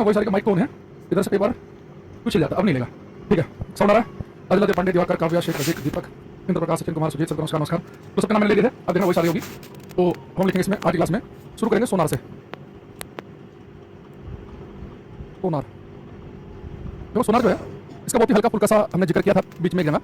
देखना वही सारे का माइक टोन है, इधर से कई बार कुछ हिल जाता, अब नहीं लेगा। ठीक है, साउंड आ रहा है। अजय पांडे, दिवाकर, काव्या, शेख, रजिक, दीपक, इंद्र प्रकाश, सचिन कुमार, सुजीत, सबको नमस्कार नमस्कार। तो सबके नाम मैंने ले लिए थे, अब देखना वही सारी होगी। तो हम लिखेंगे इसमें आज की क्लास में, शुरू करेंगे सोनार से। सोनार, देखो सोनार जो है इसका बहुत ही हल्का फुल्का सा हमने जिक्र किया था बीच में एक जगह,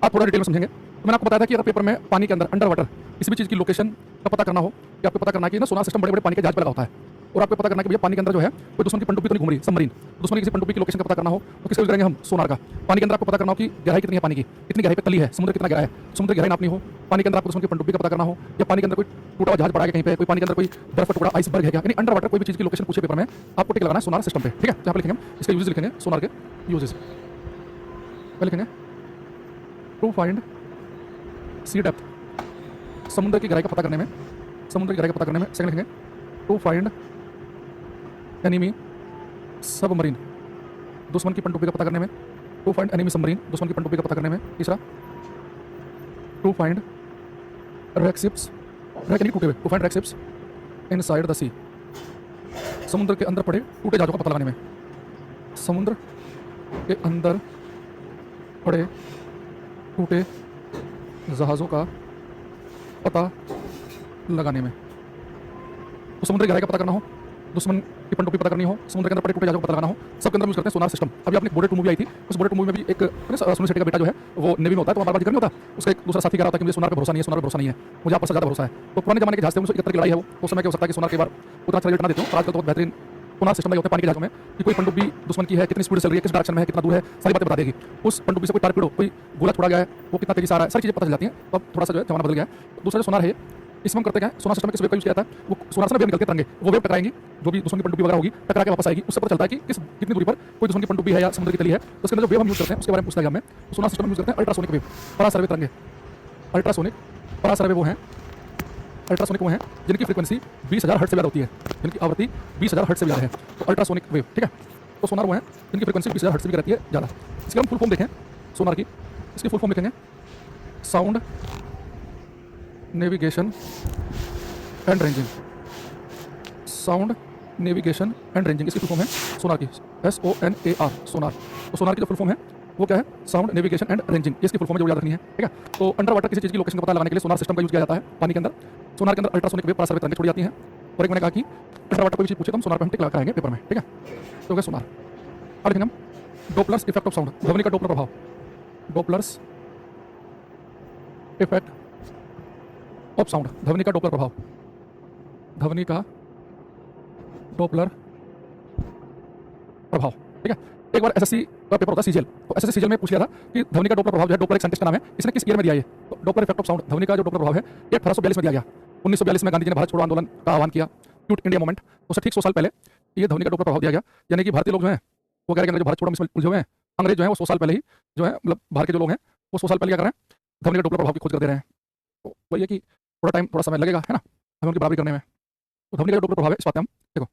आप थोड़ा डिटेल में समझेंगे। तो मैंने आपको बताया था कि अगर पेपर में पानी के अंदर अंडर वाटर किसी भी चीज़ की लोकेशन का पता करना हो, कि आपको पता करना है कि ना सोनार सिस्टम बड़े बड़े पानी के जहाज पर लगा होता है, और आपको पता करना है कि भैया पानी के अंदर जो है कोई दुश्मन की पनडुब्बी तो नहीं घूम रही, सबमरीन, दुश्मन की किसी पनडुब्बी की लोकेशन का पता करना हो तो किसका यूज करेंगे हम? सोनार का। पानी के अंदर आपको पता करना हो कि गहराई कितनी है पानी की, कितनी गहराई पे तली है, समुद्र कितना गहरा है, समुद्र की गहराई नापनी हो। पानी के अंदर आपको दुश्मन की पनडुब्बी का पता करना हो, या पानी के अंदर कोई टूटा हुआ जहाज पड़ा है कहीं पे, कोई पानी के अंदर कोई बर्फ का टुकड़ा आइसबर्ग है क्या, यानी अंडर वाटर कोई भी चीज़ की लोकेशन पूछे पेपर में, आपको टिक लगाना है सोनार सिस्टम पे। ठीक है, यहाँ पे लिखेंगे इसके यूजेस, लिखेंगे सोनार के यूजेस। पहले लिखेंगे टू फाइंड सी डेप्थ, समुद्र की गहराई का पता करने में, समुद्र की गहराई का पता करने में। सेकंड लिखेंगे टू फाइंड एनिमी सबमरीन, दुश्मन की पनडुब्बी का पता करने में। टू फाइंड एनिमी सबमरीन, दुश्मन की पनडुब्बी का पता करने में। तीसरा to find wreck ships, wreck यानी टूटे हुए, to find wreck ships inside the sea, समुद्र के अंदर पड़े टूटे जहाजों का पता लगाने में, समुद्र के अंदर पड़े टूटे जहाज़ों का पता लगाने में। तो समुद्र की गहराई का पता करना हो, दुश्मन की पनडुब्बी पता करनी हो, समुद्र के अंदर पड़े टूटे जहाज़ों का पता लगाना हो, सबके अंदर यूज करते हैं सोनार सिस्टम। अभी आपने बॉर्डर 2 मूवी आई थी, उस बॉर्डर 2 मूवी में भी एक सुनील शेट्टी का बेटा जो है वो नेवी में होता है, तो बार-बार जिक्र नहीं होता, उसका एक दूसरा साथी कह रहा था कि मुझे सोनार पे भरोसा नहीं है, सोनार पे भरोसा नहीं है, मुझे आप पर ज़्यादा भरोसा है। तो पुराने जमाने के जहाज थे, 1971 की लड़ाई है वो, उस समय क्या हो सकता है कि सोनार के बार उतना अच्छा रिजल्ट ना देते हो, तो आजकल तो बहुत बेहतरीन सोनार सिस्टम लगे होते हैं पानी के जहाज़ों में कि कोई पनडुब्बी दुश्मन की है, कितनी स्पीड चल रही है, किस डायरेक्शन में है, कितना दूर है, सारी बातें बता देगी। उस पनडुब्बी से कोई टारपीडो, कोई गोला छोड़ा गया है, वो कितना तेजी से आ रहा है, सारी चीज़ें पता चल जाती हैं। तो अब थोड़ा सा जो है जमाना बदल गया है। दूसरा जो सोनार है, इसमें हम करते क्या है, सोनार सिस्टम में किस वेव का यूज़ किया था, वो सोनार से वेव निकलती है तरंगे, वो वेव टकराएंगी, जो भी दुश्मन की पनडुब्बी वगैरह होगी टकरा के वापस आएगी, उससे पता चलता है कि कितनी दूरी पर कोई दुश्मन की पनडुब्बी है या समुद्र की तली है। तो उसके अंदर जो वेव हम यूज़ करते हैं उसके बारे में पूछता है हमें। तो सोनार सिस्टम में यूज़ करते हैं अल्ट्रासोनिक वेव, परासरवे तरंगे, अल्ट्रासोनिक परासरवे वो हैं, अल्ट्रासोनिक वो हैं जिनकी फ्रीक्वेंसी 20,000 हर्ट्ज से ज़्यादा होती है, जिनकी आवृत्ति 20,000 हर्ट्ज से ज़्यादा है, तो अल्ट्रासोनिक वेव। ठीक है, तो सोनार वो हैं जिनकी फ्रीक्वेंसी 20,000 हर्ट्ज से भी रहती है ज़्यादा। इसकी हम फुल फॉर्म देखें सोनार की, इसकी फुल फॉर्म लिखेंगे sound navigation and ranging, sound navigation and ranging, इसकी फुल फॉर्म है सोनार की, SONAR, सोनार। तो सोनार की जो फुल फॉर्म है वो क्या है? साउंड नेविगेशन एंड रेंजिंग, इसकी फुल फॉर्म जो याद रखनी है। ठीक है, तो अंडर वाटर किसी चीज़ की लोकेशन का पता लगाने के लिए सोनार सिस्टम का यूज़ किया जाता है पानी के अंदर। सोनार के अंदर अल्ट्रासोनिक वेव परासरवे तरंगें छोड़ी जाती हैं, और एक मैंने कहा कि अंडर वाटर कोई चीज़ पूछे तो हम सोनार पर हम टिक लगा कराएंगे पेपर में। ठीक है, तो क्या सोनार। और लिखेंगे हम डोपलर्स इफेक्ट ऑफ साउंड, ध्वनि का डोपलर प्रभाव, डोपलर्स इफेक्ट ऑफ साउंड, ध्वनि का डोपलर प्रभाव, ध्वनि का डोपलर प्रभाव। ठीक है, एक बार एसएससी का पेपर होता है सीजीएल, तो एसएससी सीजीएल में पूछ लिया था कि ध्वनि का डोपलर प्रभाव जो है, डोपलर एक साइंटिस्ट का नाम है, इसने किस ईयर में दिया ये? तो डोपलर इफेक्ट ऑफ साउंड, ध्वनि का जो डोपलर प्रभाव है, ये 1842 में दिया गया। 1942 में गांधी जी ने भारत छोड़ो आंदोलन का आह्वान किया, क्विट इंडिया मूवमेंट, उससे ठीक 100 साल पहले ये ध्वनि का डोपलर प्रभाव दिया गया। यानी कि भारतीय लोग जो हैं वो कह रहे हैं जो भारत छोड़ो में उलझे हुए हैं, अंग्रेज जो है वो 100 साल पहले ही जो है, मतलब बाहर के जो लोग हैं वो 100 साल पहले क्या कर रहे हैं, ध्वनि का डोपलर प्रभाव की खोज कर दे रहे हैं। तो वही है कि थोड़ा टाइम, थोड़ा समय लगेगा, है ना, हमें उनकी बराबरी करने में। तो ध्वनि का डोपलर प्रभाव है, इस बात हम देखो।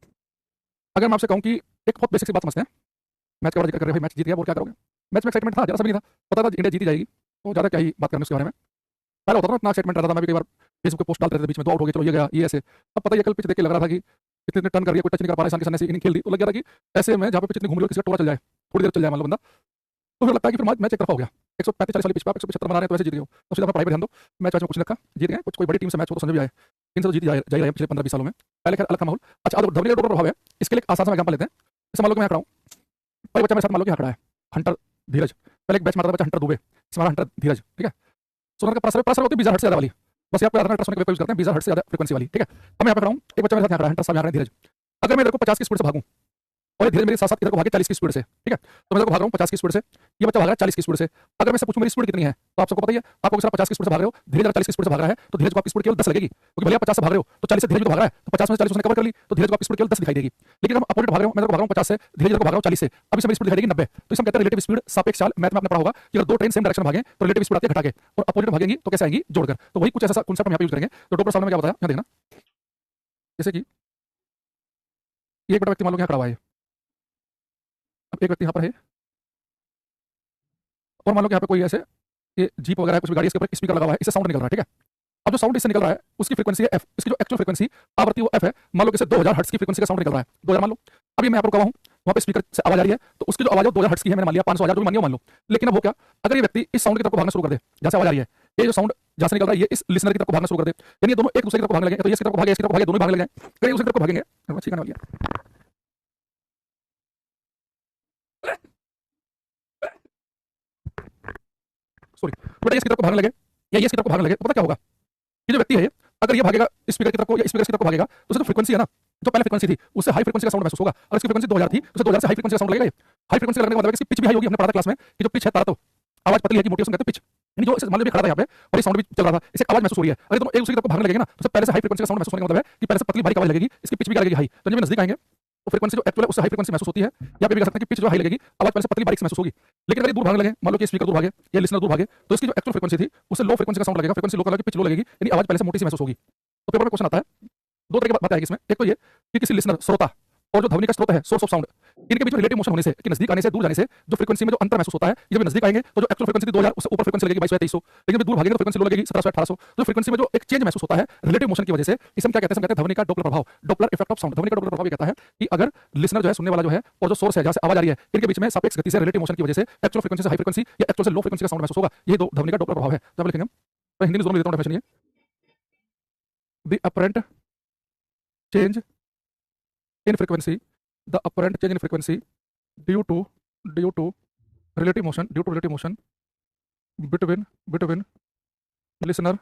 अगर मैं आपसे कहूँ कि एक बहुत बेसिक सी बात समझते हैं, मैच का जिक्र कर रहे हैं, मैच जीत गया और क्या करोगे? मैच में एक्साइटमेंट था, ज़रा सा भी नहीं था, पता था इंडिया जीती जाएगी, तो ज़्यादा क्या ही बात करने उसके बारे में। पहले होता था ना इतना एक्साइटमेंट रहता था, मैं भी कई बार फेसबुक पे पोस्ट डालते थे बीच में, 2 आउट हो गए, चलो ये गया, ये ऐसे। अब पता ही कल पिच देख के लग रहा था कि इतने टर्न कर रही है, कोई टच नहीं कर पा रहा है, ईशान किशन ने इनिंग खेल दी, तो लग गया था कि ऐसे में जहाँ पे पिच इतनी घूम रही हो, किसी का टोरा चल जाए, थोड़ी देर चल जाए मतलब बंदा, तो फिर लगता है कि फिर मैच एक तरफा हो गया। 135-40 वाली पिच पे आप 175 बना रहे हैं तो वैसे जीत गए हो, तो सीधा अपना पढ़ाई पे ध्यान दो। मैच में कुछ नहीं रखा, जीत गए, कुछ कोई बड़ी टीम से मैच हो तो समझ भी आए, इनसे तो जीत जा ही रहे हैं पिछले 15-20 सालों में। पहले खैर अलग था माहौल। अच्छा, अब ध्वनि का डोपलर प्रभाव है, इसके लिए एक आसान सा एग्जांपल लेते हैं। जैसे मान लो कि मैं यहाँ खड़ा हूँ, पहले बच्चा मेरे साथ मान लो कि यहाँ खड़ा है, हंटर धीरज, पहले एक बैच मारता था बच्चा हंटर दुबे, इसमें हंटर धीरज। ठीक है, सोनार का परासरवे होती है 20,000 हर्ट्ज से ज़्यादा वाली, बस आपको याद रखना अल्ट्रासोनिक वेव यूज़ करते हैं 20,000 हर्ट्ज से ज़्यादा फ्रीक्वेंसी वाली। ठीक है, अब मैं यहाँ पे खड़ा हूँ, एक बच्चा मेरे साथ यहाँ खड़ा है, हंटर साहब यहाँ खड़े हैं धीरज। अगर मैं इधर को 50 की स्पीड से भागूँ और ये धीरज मेरे साथ साथ इधर को भागे 40 की स्पीड से, ठीक है, तो मैं इधर को भाग रहा हूँ 50 की स्पीड से, ये बच्चा भाग रहा है 40 की स्पीड से। अगर मैं से पूछूं मेरी स्पीड कितनी है, तो आप सबको पता ही है, आप अगर 50 की स्पीड से भाग रहे हो, धीरज 40 की स्पीड से भाग रहा है, तो धीरज को आपकी स्पीड केवल 10 लगेगी, क्योंकि भले आप 50 से भाग रहे हो तो 40 से धीरज भी तो भाग रहा है, तो 50 में से 40 उसने कवर कर ली, तो धीरज को आपकी स्पीड केवल 10 दिखाई देगी। लेकिन हम अपोजिट भाग रहे हो, मैं इधर को भाग रहा हूँ 50 से, धीरज को भाग रहा हूँ 40 से, अब इसमें स्पीड दिखाई देगी 90। तो इसमें कहते हैं रिलेटिव स्पीड, सापेक्ष चाल। मैथ में आपने पढ़ा होगा कि अगर 2 ट्रेन सेम डायरेक्शन में भागें तो रिलेटिव स्पीड आती है घटा के, और अपोजिट भागेंगी तो कैसे आएंगी? जोड़कर। तो वही कुछ ऐसा कांसेप्ट हम यहाँ पे यूज करेंगे। तो डोपलर साउंड में क्या बताया, यहाँ देखना, जैसे कि एक बड़ा व्यक्ति मान लो यहाँ खड़ा हुआ है, अब एक व्यक्ति यहाँ पर है, और मान लो कि यहाँ पे कोई ऐसे ये जीप वगैरह है, कुछ भी गाड़ी, इसके ऊपर स्पीकर लगा हुआ है, इससे साउंड निकल रहा है। ठीक है, अब जो साउंड इससे निकल रहा है उसकी फ्रीक्वेंसी है एफ, इसकी जो एक्चुअल फ्रीक्वेंसी आवृत्ति वो एफ है। मान लो कि इसे 2000 हर्ट्ज की फ्रीक्वेंसी का साउंड निकल रहा है, 2000 मान लो। अभी मैं यहाँ पर रुका हुआ हूँ, वहाँ पे स्पीकर से आवाज आ रही है, तो उसकी जो आवाज है 2000 हर्ट्ज की है, मैंने मान लिया 500 1000 जो भी मान लिया मान लो। लेकिन अब वो क्या, अगर ये व्यक्ति इस साउंड की तरफ को भागना शुरू कर दे जहाँ से आवाज आ रही है, ये जो साउंड जहाँ से निकल रहा है ये इस लिसनर की तरफ को भागना शुरू कर दे, यानी ये दोनों एक दूसरे की तरफ को भागने लगे, तो ये इसकी तरफ को भागे, इसकी तरफ को भागे, दोनों ही भागने लगे, अगर ये दूसरे की तरफ को भागेंगे, अच्छी गाना वाली है, सॉरी, बेटा ये इसकी तरफ को भागने लगे या ये इसकी तरफ को भागने लगे, तो पता क्या होगा, ये जो व्यक्ति है अगर ये भागेगा स्पीकर की तरफ को या स्पीकर की तरफ को भागेगा, तो उससे जो फ्रीक्वेंसी है ना, जो पहले फ्रीक्वेंसी थी उससे हाई फ्रीक्वेंसी का साउंड महसूस होगा, और इसकी फ्रीक्वेंसी 2000 थी, उससे 2000 से हाई फ्रीक्वेंसी का साउंड लगेगा। ये हाई फ्रीक्वेंसी लगने का मतलब है कि इसकी पिच भी हाई होगी। हमने पढ़ा था क्लास में कि जो पिच है तारा, तो आवाज पतली है कि मोटी, उसको कहते हैं पिच, यानी जो मान लो भी खड़ा था यहाँ पे और ये साउंड भी चल रहा था, इसे आवाज महसूस हो रही है, अगर दोनों एक दूसरे की तरफ भागने लगेंगे ना, तो पहले से हाई फ्रीक्वेंसी का साउंड महसूस होने का मतलब है कि पहले से पतली बारीक आवाज लगेगी, इसकी पिच भी क्या लगेगी हाई, तो जब ये नजदीक आएंगे तो फ्रीक्वेंसी जो एक्चुअल है उससे हाई फ्रीक्वेंसी महसूस होती है। यहाँ पे भी कह सकते हैं कि पिच जो हाई लगेगी, आवाज पहले से पतली बारीक से महसूस होगी। लेकिन अगर ये दूर भागने लगे, मान लो कि स्पीकर दूर भागे या लिसनर दूर भागे, तो इसकी जो एक्चुअल फ्रीक्वेंसी थी उससे लो फ्रीक्वेंसी का साउंड लगेगा, फ्रीक्वेंसी लो करके पिच लो लगेगी, यानी आवाज पहले से मोटी सी महसूस होगी। तो पेपर में क्वेश्चन आता है, दो तरह की बात आएगी इसमें, एक तो ये कि किसी लिसनर श्रोता और जो ध्वनि का स्रोत है सोर्स ऑफ साउंड, इनके बीच में रिलेटिव मोशन होने से, कि नजदीक आने से दूर जाने से जो फ्रीक्वेंसी में जो अंतर महसूस होता है, ये जब नजदीक आएंगे तो जो एक्चुअल फ्रीक्वेंसी थी 2000 उससे ऊपर फ्रीक्वेंसी लगेगी 2200 2300, लेकिन जब दूर भागेंगे तो फ्रीक्वेंसी लो लगेगी 1700 1800। तो फ्रीक्वेंसी में जो एक चेंज महसूस होता है रिलेटिव मोशन की वजह से, इसे हम क्या कहते हैं, हम कहते हैं ध्वनि का डोपलर प्रभाव, डोपलर इफेक्ट ऑफ साउंड। ध्वनि का डोपलर प्रभाव ये कहता है कि अगर लिसनर जो है, सुनने वाला जो है, और जो सोर्स है जहां से आवाज आ रही है, इनके बीच में सापेक्ष गति से रिलेटिव मोशन की वजह से एक्चुअल फ्रीक्वेंसी से हाई फ्रीक्वेंसी या एक्चुअल से लो फ्रीक्वेंसी का साउंड महसूस होगा। ये दो ध्वनि का डोपलर प्रभाव है। तो लिखेंगे हम, तो हिंदी में दोनों देता हूं डेफिनेशन, ये the apparent change in frequency, the apparent change in frequency due to relative motion, between listener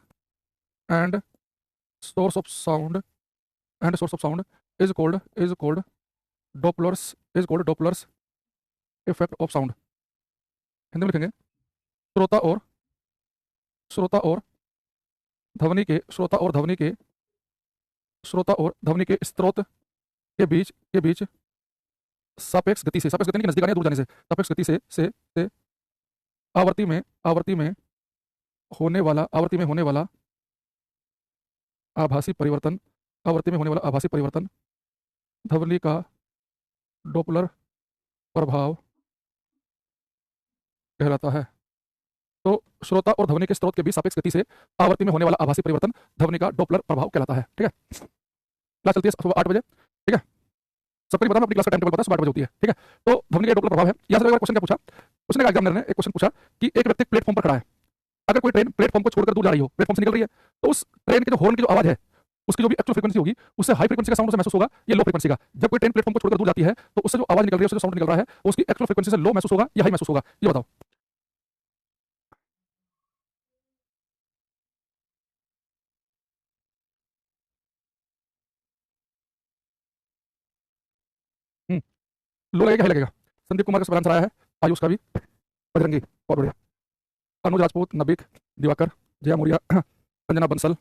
and source of sound is called Doppler's effect of sound। Hindi में लिखेंगे, श्रोता और ध्वनि के स्रोत के बीच सापेक्ष गति से, सापेक्ष गति के नजदीक आने दूर जाने से, सापेक्ष गति से आवर्ती में होने वाला आभासी परिवर्तन, ध्वनि का डोपलर प्रभाव कहलाता है। तो श्रोता और ध्वनि के स्रोत के बीच सापेक्ष गति से आवर्ती में होने वाला आभासी परिवर्तन ध्वनि का डोपलर प्रभाव कहलाता है। ठीक है, क्लास चलती है सुबह 8 बजे। ठीक है, सबको नहीं पता, अपनी क्लास का टाइम टेबल पता है, सुबह 8 बजे होती है। ठीक है, तो ध्वनि का डोपलर प्रभाव है। यहाँ से क्वेश्चन क्या पूछा, उसने एग्जामिनर ने एक क्वेश्चन पूछा कि एक व्यक्ति प्लेटफॉर्म पर खड़ा है, अगर कोई ट्रेन प्लेटफॉर्म को छोड़कर दूर जा रही हो, प्लेटफॉर्म से निकल रही है, तो उस ट्रेन के जो हॉर्न की जो आवाज है उसकी जो भी एक्चुअल फ्रीक्वेंसी होगी उससे हाई फ्रीक्वेंसी का साउंड महसूस होगा, ये लो फ्रीक्वेंसी का। जब कोई ट्रेन प्लेटफॉर्म को छोड़कर दूर जाती है तो उससे जो आवाज निकल रही है, उससे जो साउंड निकल रहा है, उसकी एक्चुअल फ्रीक्वेंसी से लो महसूस होगा या हाई महसूस होगा, ये बताओ। लो लगेगा हाई लगेगा। संदीप कुमार का सवाल आंसर आया है, आयुष का भी, बजरंगी बहुत बढ़िया, अनुज राजपूत, नबीक, दिवाकर, जया मौर्य, संजना बंसल,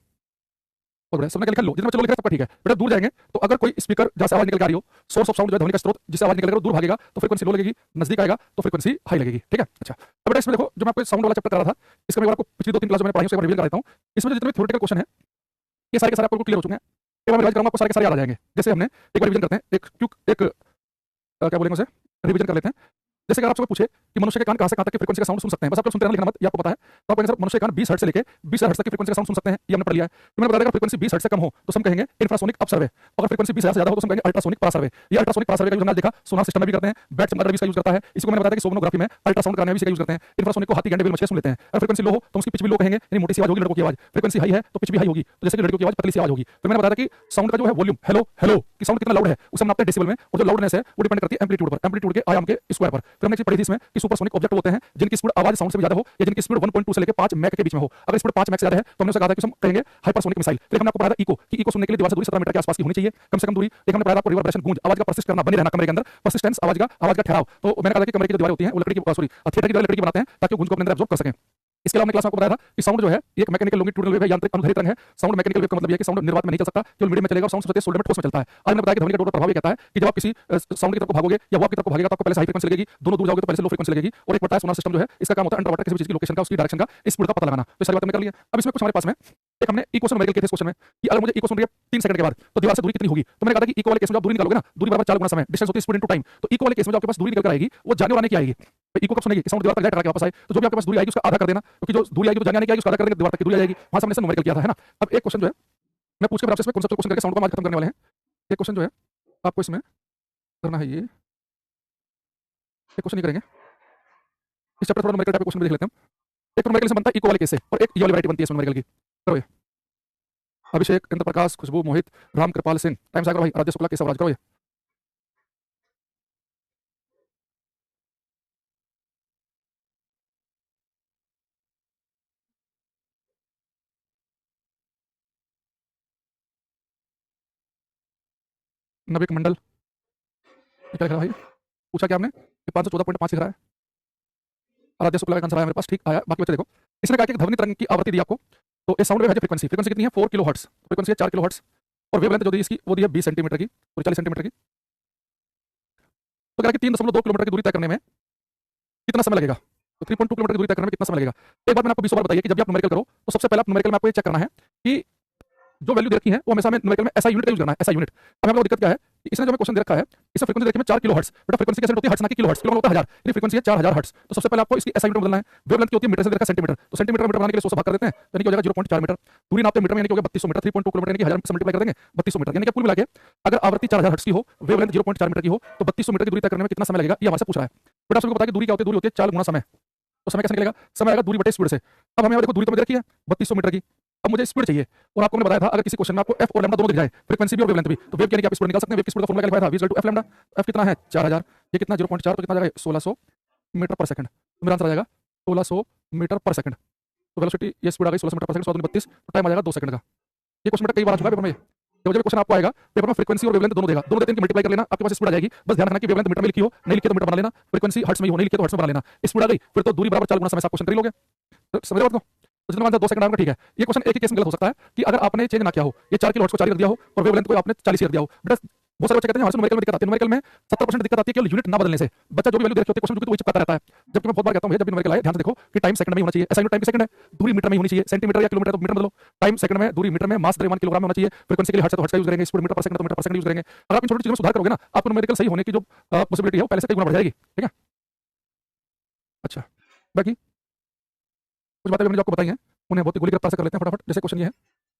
बहुत बढ़िया, सबने क्या लिखा लो, जिसमें चलो लिखा सबका ठीक है। बेटा दूर जाएंगे तो अगर कोई स्पीकर जहां से आवाज निकल के आ रही हो, सोर्स ऑफ साउंड जो है ध्वनि का स्रोत जिससे आवाज निकल कर दूर भागेगा तो फ्रीक्वेंसी लो लगेगी, नजदीक आएगा तो फ्रीक्वेंसी हाई लगेगी। ठीक है, अच्छा अब बेटा इसमें देखो, जो मैं आपको साउंड वाला चैप्टर कर रहा था, इसका मैं आपको पिछली 2-3 क्लास में पढ़ाई उसके बारे में रिवील कर देता हूं। इसमें जितने भी थ्योरेटिकल क्वेश्चन है ये सारे के सारे आपको क्लियर हो चुके हैं। एक बार रिवाइज करूंगा, आपको सारे के सारे याद आ जाएंगे। जैसे हमने एक बार रिवीजन करते हैं, एक क्या बोलेंगे उसे, रिवीजन कर लेते हैं। जैसे अगर आपसे पूछे कि मनुष्य के कान कहां से कहां तक की फ्रीक्वेंसी का साउंड सुन सकते हैं, बस आपको सुनते रहना, लिखना मत, ये आपको पता है। तो आपको आंसर मनुष्य के कान 20 हर्ट्ज से लेके 20,000 हर्ट्ज तक की फ्रीक्वेंसी का साउंड सुन सकते हैं, ये हमने पढ़ लिया है। तो मैंने बताया अगर फ्रीक्वेंसी 20 हर्ट्ज से कम हो तो हम कहेंगे इंफ्रासोनिक अपसर्वे, अगर फ्रीक्वेंसी 20,000 से ज्यादा हो तो हम कहेंगे अल्ट्रासोनिक परासर्वे। ये अल्ट्रासोनिक परासर्वे का यूज हमने देखा सोनार सिस्टम में भी करते हैं, बैट चमगादड़ भी इसका यूज करता है। इसको मैंने बताया कि सोनोग्राफी में अल्ट्रासाउंड करने में भी इसका यूज करते हैं। इंफ्रासोनिक को हाथी गैंडे बिल मछलियां सुन लेते हैं। अगर फ्रीक्वेंसी लो हो तो उसकी पिच भी लो कहेंगे, यानी मोटी सी आवाज होगी लड़कों की आवाज। फ्रीक्वेंसी हाई है तो पिच भी हाई होगी, तो जैसे कि लड़कियों की आवाज पतली सी आवाज होगी। फिर मैंने बताया कि साउंड का जो है वॉल्यूम, हेलो हेलो की साउंड कितना लाउड है उसे हम नापते हैं डेसिबल में, और जो लाउडनेस है वो डिपेंड करती है एम्पलीट्यूड पर, एम्पलीट्यूड के आयाम के स्क्वायर पर। फिर हमने एक चीज पढ़ी थी इसमें कि सुपरसोनिक ऑब्जेक्ट होते हैं जिनकी स्पीड आवाज साउंड से भी ज्यादा हो या जिनकी स्पीड 1.2 से लेकर 5 मैक के बीच में हो। अगर स्पीड 5 मैक से ज्यादा है तो हमने उसे कहा था कि हम कहेंगे हाइपरसोनिक मिसाइल। फिर हमने आपको पढ़ाया था इको, कि इको सुनने के लिए दीवार से दूरी 17 मीटर के आसपास की होनी चाहिए, कम से कम दूरी। एक हमने पढ़ाया था आपको रिवर्बरेशन, गूंज, आवाज का परसिस्ट करना, बने रहना कमरे के अंदर, परसिस्टेंस आवाज का ठहराव। तो मैंने कहा था कि कमरे की जो दीवारें होती हैं वो लकड़ी की, सॉरी थिएटर की दीवार लकड़ी की बनाते हैं ताकि वो गूंज को अपने अंदर एब्जॉर्ब कर सकें। इसके अलावा हमने क्लास में आपको बताया था कि साउंड जो है एक मैकेनिकल लॉन्गिट्यूडनल वेव है, यांत्रिक अनुदैर्ध्य तरंग है। साउंड मैकेनिकल वेव का मतलब ये है कि साउंड निर्वात में नहीं चल सकता, केवल मीडियम में चलेगा, और साउंड सबसे सोल्डर में ठोस में चलता है। आज मैंने बताया कि ध्वनि का डोपलर प्रभाव ये कहता है कि जब आप किसी साउंड की तरफ भागोगे या वो आपकी तरफ भागेगा तो आपको पहले से हाई फ्रीक्वेंसी लगेगी, दोनों दूर जाओगे तो पहले से लो फ्रीक्वेंसी लगेगी। और एक पता है सोनार सिस्टम जो है इसका काम होता है अंडर वाटर किसी भी चीज की लोकेशन का, उसकी डायरेक्शन का, स्पीड का पता लगाना। तो सारी बात हमने कर ली है। अब इसमें कुछ हमारे पास में एक हमने इको सुन किए थे इस क्वेश्चन में कि अगर मुझे इको सुन रही है 3 सेकंड के बाद तो दीवार से दूरी कितनी होगी। तो मैंने कहा था कि इको वाले केस में आप दूरी निकालोगे ना, दूरी बराबर 4 गुना समय, डिस्टेंस होती है स्पीड इनटू टाइम। तो इको वाले केस में जो आपके पास दूरी निकल कर आएगी वो जाने और आने की आएगी। तो इको कब सुनेगी, साउंड दीवार तक जाए टकरा के वापस आए, तो जो भी आपके पास दूरी आएगी उसका आधा कर देना, क्योंकि जो दूरी आएगी तो जाने आने की आएगी, उसका आधा कर देंगे दीवार तक की दूरी आ जाएगी। वहां से हमने न्यूमेरिकल किया था, है ना। अब एक क्वेश्चन जो है मैं पूछ के आपसे इसमें कॉन्सेप्चुअल क्वेश्चन करके साउंड को आज खत्म करने वाले हैं। एक क्वेश्चन जो है आपको इसमें करना है ये एक क्वेश्चन ये करेंगे। इस चैप्टर थोड़ा न्यूमेरिकल टाइप के क्वेश्चन भी देख लेते हैं। एक तो न्यूमेरिकल से बनता है इको वाले केस से, और एक ये वाली वैरायटी बनती है इसमें न्यूमेरिकल की। करो ये। अभिषेक, इंद्र प्रकाश, खुशबू, मोहित, राम कृपाल सिंह। टाइम से आकर भाई आराध्य शुक्ला, केशव राज। करो ये। नविक मंडल। ये क्या लिखा है भाई? पूछा क्या आपने कि 514.5 लिख रहा है? आराध्य शुक्ला का आंसर आया मेरे पास, ठीक आया। बाकी बच्चे देखो, इसने कहा कि एक ध्वनि तरंग की आवृत्ति दी आपको। तो इस साउंड वेव है जो फ्रीक्वेंसी, फ्रीक्वेंसी कितनी है? 4 किलो हर्ट्स। फ्रीक्वेंसी है 4 किलो हर्ट्स। और वेवलेंथ जो दी इसकी वो दी है 20 सेंटीमीटर की, तो 40 सेंटीमीटर की। तो कह रहा है कि 3.2 किलोमीटर की दूरी तय करने में कितना समय लगेगा? तो 3.2 किलोमीटर की दूरी तय करने में कितना समय लगेगा? एक बात मैंने आपको 20 बार बताई है कि जब भी आप न्यूमेरिकल करो तो सबसे पहले आप न्यूमेरिकल में आपको ये चेक करना है कि जो वैल्यू दे रखी है वो हमेशा हमें न्यूमेरिकल में ऐसा यूनिट का यूज करना है, ऐसा यूनिट। अब हम लोग दिक्कत क्या है कि इसने जो हमें क्वेश्चन दे रखा है, इसमें फ्रीक्वेंसी दे रखी है 4 किलो हर्ट्ज। बेटा फ्रीक्वेंसी कैसे होती है? हर्ट्ज ना कि किलो हर्ट्ज। किलो होता है 1000, यानी फ्रीक्वेंसी है 4000 हर्ट्ज। तो सबसे पहले आपको इसकी ऐसा यूनिट बदलना है। वेवलेंथ की होती है मीटर से दे रखा सेंटीमीटर, तो सेंटीमीटर मीटर बनाने के लिए 100 से भाग कर देते हैं, यानी कि हो जाएगा 0.4 मीटर। दूरी नापते मीटर में, यानी कि हो गया 3200 मीटर। 3.2 किलोमीटर यानी कि 1000 से मल्टीप्लाई कर देंगे 3200 मीटर, यानी कि कुल मिला के अगर आवृत्ति 4000 हर्ट्ज की हो, वेवलेंथ 0.4 मीटर की हो, तो 3200 मीटर की दूरी तय करने में कितना समय लगेगा, ये हमारे से पूछ रहा है। बेटा आपको पता है कि दूरी क्या होती है? दूरी होती है 4 गुना समय। तो समय कैसे निकलेगा? समय आएगा दूरी बटे स्पीड से। अब हमें यहाँ देखो दूरी तो मुझे रखी है 3200 मीटर की। अब मुझे स्पीड चाहिए, और आपको मैंने बताया था अगर किसी क्वेश्चन में आपको एफ और लैम्डा दोनों दिख जाए, फ्रीक्वेंसी भी और वेवलेंथ भी, तो वेव यानी कि आप स्पीड निकाल सकते हैं। वेव की स्पीड का फॉर्मूला क्या लिखा था? v = f lambda. एफ कितना है? 4000। ये कितना 0.4, तो कितना आ जाएगा? 1600 मीटर पर सेकंड। तो मेरा आंसर आ जाएगा 1600 मीटर पर सेकंड। तो वेलोसिटी ये स्पीड आ गई 1600 मीटर पर सेकंड, 100 32, तो टाइम आ जाएगा 2 सेकंड का। ये क्वेश्चन बेटा कई बार आ चुका है पेपर में। जब जब क्वेश्चन आपको आएगा पेपर में, फ्रीक्वेंसी और वेवलेंथ दोनों देगा, दोनों देते हैं, इनकी मल्टीप्लाई कर लेना, आपके पास स्पीड आ जाएगी। बस ध्यान रखना कि वेवलेंथ मीटर में लिखी हो, नहीं लिखी तो मीटर बना लेना। फ्रीक्वेंसी हर्ट्ज में ही हो, नहीं लिखी तो हर्ट्ज में बना लेना। स्पीड आ गई फिर तो दूरी बराबर 4 गुना समय से आप क्वेश्चन कर ही लोगे। तो समझ रहे हो बात को? तो जितना आंसर 2 सेकंड आएगा ठीक है। ये क्वेश्चन एक ही केस में गलत हो सकता है कि अगर आपने चेंज ना किया हो, ये 4 किलो हर्ट्ज को 4 रख दिया हो और वेवलेंथ को आपने 40 रख दिया हो। बेटा बहुत सारे बच्चे कहते हैं हमारे न्यूमेरिकल में दिक्कत आती है। न्यूमेरिकल में 70% दिक्कत आती है केवल यूनिट ना बदलने से। बच्चा जो भी वैल्यू देख होती है क्वेश्चन, तो वही चिपकाता रहता है। जबकि मैं बहुत बार कहता हूं भैया, जब भी न्यूमेरिकल आए ध्यान से देखो कि टाइम सेकंड में ही होना चाहिए। ऐसा यूनिट टाइम सेकंड है, दूरी मीटर में ही होनी चाहिए। सेंटीमीटर या किलोमीटर तो मीटर बदलो, टाइम सेकंड में, दूरी मीटर में, मास द्रव्यमान किलोग्राम में होना चाहिए। फ्रीक्वेंसी के लिए हर्ट्ज है तो हर्ट्ज का यूज करेंगे, स्पीड मीटर पर सेकंड तो मीटर पर सेकंड यूज करेंगे। अगर आप इन छोटी चीजों में सुधार करोगे ना, आपको न्यूमेरिकल सही होने की जो पॉसिबिलिटी है वो पहले से कई गुना बढ़ जाएगी। ठीक है? अच्छा, बाकी कुछ बातें मैंने जो आपको बताई हैं उन्हें बहुत ही गोली गिरफ्तार से कर लेते हैं फटाफट। जैसे क्वेश्चन ये है,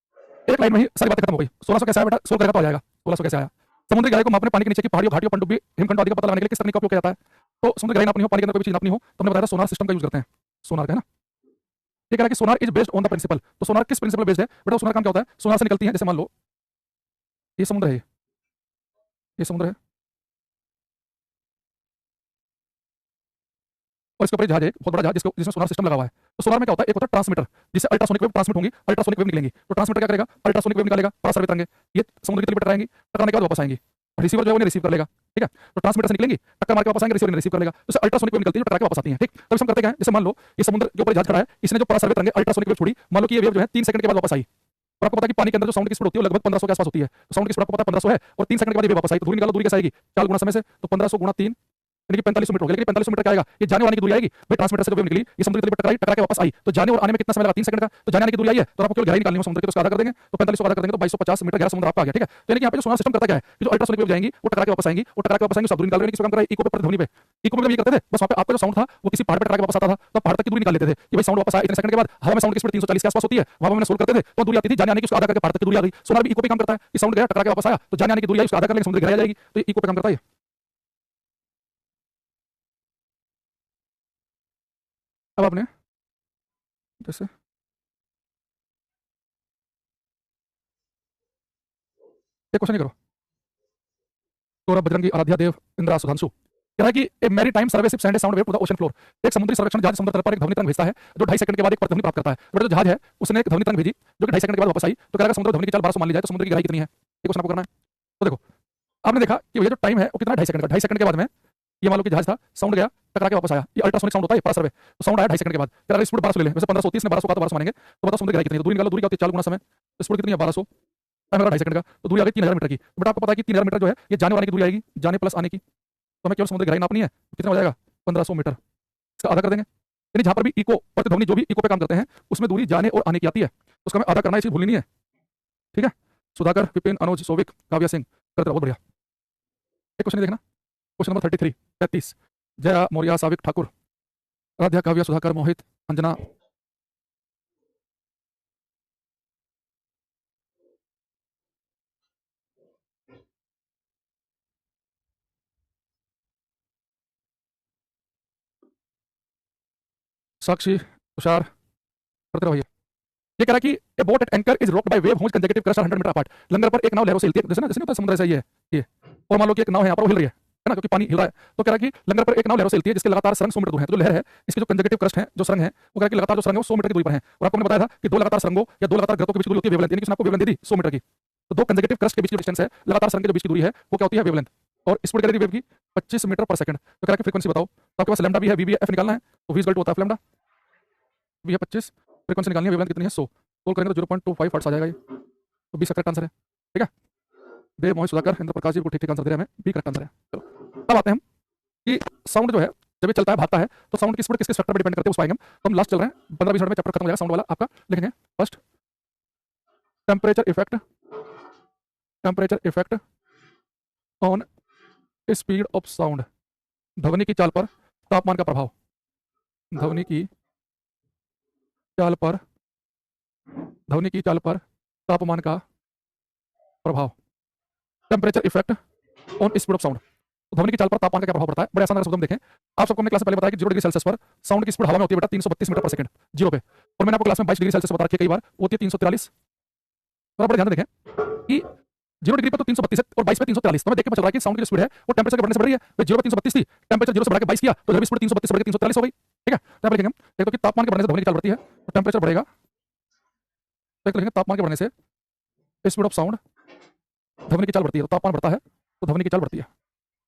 एक लाइन में ही सारी बातें खत्म हो गई। 1600 कैसे आया बेटा? सोल्व करेगा तो आ जाएगा। 1600 कैसे आया? समुद्री गहराई को मापने, पानी के नीचे की पहाड़ियों, घाटियों, पनडुब्बी, हिमखंड आदि का पता लगाने के लिए किस तकनीक का उपयोग किया जाता है? तो समुद्री गहराई नापनी हो, पानी के अंदर कोई भी चीज नापनी हो, तो हमने बताया था सोनार सिस्टम का यूज करते हैं। सोनार का है ना? ये कह रहा है कि sonar is based on the principle. तो सोनार किस प्रिंसिपल बेस्ड है बेटा? सोनार काम क्या होता है? सोनार से निकलती है, जैसे मान लो ये समुद्र है, ये समुद्र है और इसके ऊपर एक जहाज है, बहुत बड़ा जहाज जिसमें सोनार सिस्टम लगा हुआ है। तो सोनार में क्या होता है? एक होता है ट्रांसमीटर, जिससे अल्ट्रासोनिक वेव ट्रांसमिट होंगी, अल्ट्रासोनिक वेव निकलेंगी। तो ट्रांसमीटर क्या करेगा? अल्ट्रासोनिक वेव निकालेगा, परासरवे तरंगे, ये समुद्र की तल पे टकराएंगी, टकराने के बाद वापस आएंगी। रिसीवर जो है वो रिसीव कर लेगा। ठीक है? तो ट्रांसमीटर से निकलेंगी, टक्कर मार के वापस आएंगे, रिसीवर ने रिसीव कर लेगा। तो अल्ट्रासोनिक वेव निकलती है जो टकरा के वापस आती है। ठीक, तो इसे हम करते क्या है? जैसे मान लो ये समुद्र के ऊपर जहाज खड़ा है, इसने जो परासरवे तरंगे अल्ट्रासोनिक वेव छोड़ी, मान लो कि ये वेव जो है 3 सेकंड के बाद वापस आई। और आपको पता है कि पानी के अंदर जो साउंड की स्पीड होती है वो लगभग 1500 के आसपास होती है। तो साउंड की स्पीड आपको पता है 1500 है, और 3 सेकंड के बाद ये वापस आई, तो दूरी निकालो, दूरी कैसे आएगी? 4 गुना समय से, तो 1500 गुना 3 यानी कि 4500 मीटर हो गया। लेकिन 4500 मीटर क्या आएगा? ये जाने और आने की दूरी आएगी भाई। ट्रांसमीटर से जो वेव निकली ये समुद्र की तल पे टकराई, टकरा के वापस आई, तो जाने और आने में कितना समय लगा? 3 सेकंड का। तो जाने आने की दूरी आई है, तो आपको केवल गहराई निकालनी हो समुद्र की, तो उसका आधा कर देंगे, तो 4500 का आधा कर देंगे तो 2250 मीटर गहरा समुद्र आपका आ गया। ठीक है? तो यानी कि यहाँ पे जो सोनार सिस्टम करता क्या है कि जो अल्ट्रासोनिक वेव जाएंगी वो टकरा के वापस आएंगी, वो टकरा के वापस आएंगी, सब दूरी निकाल रहे हैं। किस काम कर रहा है? इको पे, प्रतिध्वनि पे। इको में ये करते थे, बस वहाँ पे आपका जो साउंड था वो किसी पहाड़ पे टकरा के वापस आता था, तो पहाड़ तक की दूरी निकाल लेते थे कि भाई साउंड वापस आया इतने सेकंड के बाद। हवा में साउंड की स्पीड 340 के आसपास होती है, वहाँ पे हमने सोल्व करते थे तो दूरी आती थी, जाने आने की उसका आधा करके पहाड़ तक की दूरी आ गई। सोनार भी इको पे काम करता है कि साउंड गया, टकरा के वापस आया, तो जाने आने की दूरी आई, उसका आधा कर लेंगे, समुद्र गहराई आ जाएगी। तो इको पे काम करता है। अब आपने जैसे एक क्वेश्चन ये करो, सौरभ, बजरंगी, आराध्या, देव, इंद्रा, सुधांशु। कह रहा है कि a maritime survey ship send sound wave to the ocean floor. एक समुद्री सर्वेक्षण जहाज समुद्र तल पर एक ध्वनि तरंग भेजता है जो 2.5 सेकंड के बाद एक प्रतिध्वनि प्राप्त करता है। तो जो जहाज है उसने एक ध्वनि तरंग भेजी जो कि 2.5 सेकंड के बाद वापस आई, तो कह रहा है समुद्र ध्वनि की चाल 1200 मान ली जाए तो समुद्र की गहराई कितनी है? ये क्वेश्चन आपको करना है। तो देखो आपने देखा कि भैया जो टाइम है वो कितना? 2.5 सेकंड का। 2.5 सेकंड के बाद में ये मान लो कि जहाज था, साउंड गया, टकरा के वापस आया, ये अल्ट्रासोनिक साउंड होता है, सर्वे, तो साउंड आया 2.5 सेकंड के बाद। कह रहा है स्पीड 1200 ले लें, वैसे 1530 ने 1200 का, तो 1200 मानेंगे, तो बताओ समुद्र की गहराई कितनी है? दूरी निकालो, दूरी क्या होती है? 4 गुना समय, तो स्पीड कितनी है? 1200, टाइम लगा 2.5 सेकंड का, तो दूरी आ गई 3000 मीटर की। तो बेटा आपको पता है कि 3000 मीटर जो है ये जाने वाले की दूरी आएगी, जाने प्लस आने की। तो हमें केवल समुद्र की गहराई नापनी है, तो कितना हो जाएगा? 1500 मीटर। इसका आधा कर देंगे, यानी जहां पर भी इको, प्रतिध्वनि जो भी इको पे काम करते हैं उसमें दूरी जाने और आने की आती है, तो उसका हमें आधा करना है, ये चीज भूलनी नहीं है। ठीक है? सुधाकर, विपिन, अनुज, सोविक, काव्या सिंह करते रहो, बहुत बढ़िया। एक क्वेश्चन देखना, क्वेश्चन नंबर 33, 33। जया, मौर्या, साविक, ठाकुर, आराध्या, काव्या, सुधाकर, मोहित, अंजना। साक्षी तुषार करते रहो भैया। ये कह रहा है कि a boat at anchor is rocked by wave which consecutive crest 100 metre apart. लंगर पर एक नाव लहरों से हिलती है, जैसे ना जैसे नहीं होता समुद्र ऐसा ही है ये। और मान लो कि एक नाव है यहाँ पर वो हिल रही है ना, क्योंकि पानी हिल रहा है। तो कह रहा है कि लंगर पर एक नाव लहरों से हिलती है जिसके लगातार सुरंग 100 मीटर दूर है। तो जो लहर है इसके जो कंजक्टिव क्रस्ट है, जो सुरंग है, वो कह रहा है कि लगातार जो सुरंग है वो 100 मीटर की दूरी पर है। और आपको मैंने बताया था कि दो लगातार सुरंगों या दो लगातार ग्रतों के बीच की दूरी होती है वेवलेंथ, यानी कि उसने आपको वेवलेंथ दी थी 100 मीटर की। तो दो कंजक्टिव क्रस्ट के बीच की डिस्टेंस है, लगातार सुरंग के जो बीच की दूरी है, वो क्या होती है वेवलेंथ। और स्पीड कह रही थी वेव की 25 मीटर पर सेकंड। तो कह रहा है कि फ्रीक्वेंसी बताओ। तो आपके पास लैम्डा भी है, वी भी है, एफ निकालना है। तो वी इक्वल टू होता है लैम्डा, वी है 25, फ्रीक्वेंसी निकालनी है, वेवलेंथ कितनी है 100। सोल्व करेंगे तो 0.25 हर्ट्ज आ जाएगा ये। तो बी करेक्ट आंसर है। ठीक है, देव मोहित सुधाकर इंद्र प्रकाश जी को ठीक ठीक आंसर दे रहे हैं, हमें बी करेक्ट आंसर है। चलो अब आते हैं हम कि साउंड जो है जब ये चलता है भागता है तो साउंड की स्पीड किसके फैक्टर पर डिपेंड करते हैं, उस पाएंगे हम। तो हम लास्ट चल रहे हैं 15-20 मिनट में चैप्टर खत्म हो जाएगा साउंड वाला आपका। लिखेंगे first temperature effect, temperature effect on speed of sound. ध्वनि की चाल पर तापमान का प्रभाव, ध्वनि की चाल पर, ध्वनि की चाल पर तापमान का प्रभाव। Temperature effect on speed of sound. तो ध्वनि की चाल पर तापमान का क्या प्रभाव पड़ता है, बड़े आसान शब्दों में देखें। आप सबको हमने क्लास में पहले बताया कि 0 डिग्री सेल्सियस पर साउंड की स्पीड हवा में होती है बेटा 332 मीटर पर सेकंड, जीरो पे। और मैंने आपको क्लास में 22 डिग्री सेल्सियस बता रखी है कई बार, वो होती है 343। तो आप बड़े ध्यान से देखें कि 0 डिग्री पर तो 332 है और 22 पे 343। तो मैं देख के पता चल रहा है कि साउंड की जो स्पीड है वो टेम्परेचर के बढ़ने से बढ़ रही है। तो 0 पे 332 थी, टेम्परेचर 0 से बढ़ा के 22 किया तो जब स्पीड 332 से बढ़ के 343 हो गई। ठीक है, तो आप लिखेंगे एक तो कि तापमान के बढ़ने से ध्वनि की चाल बढ़ती है तो टेम्परेचर बढ़ेगा। तो एक तो लिखेंगे तापमान के बढ़ने से स्पीड ऑफ साउंड, ध्वनि की चाल बढ़ती है। तो तापमान बढ़ता है तो ध्वनि की चाल बढ़ती है,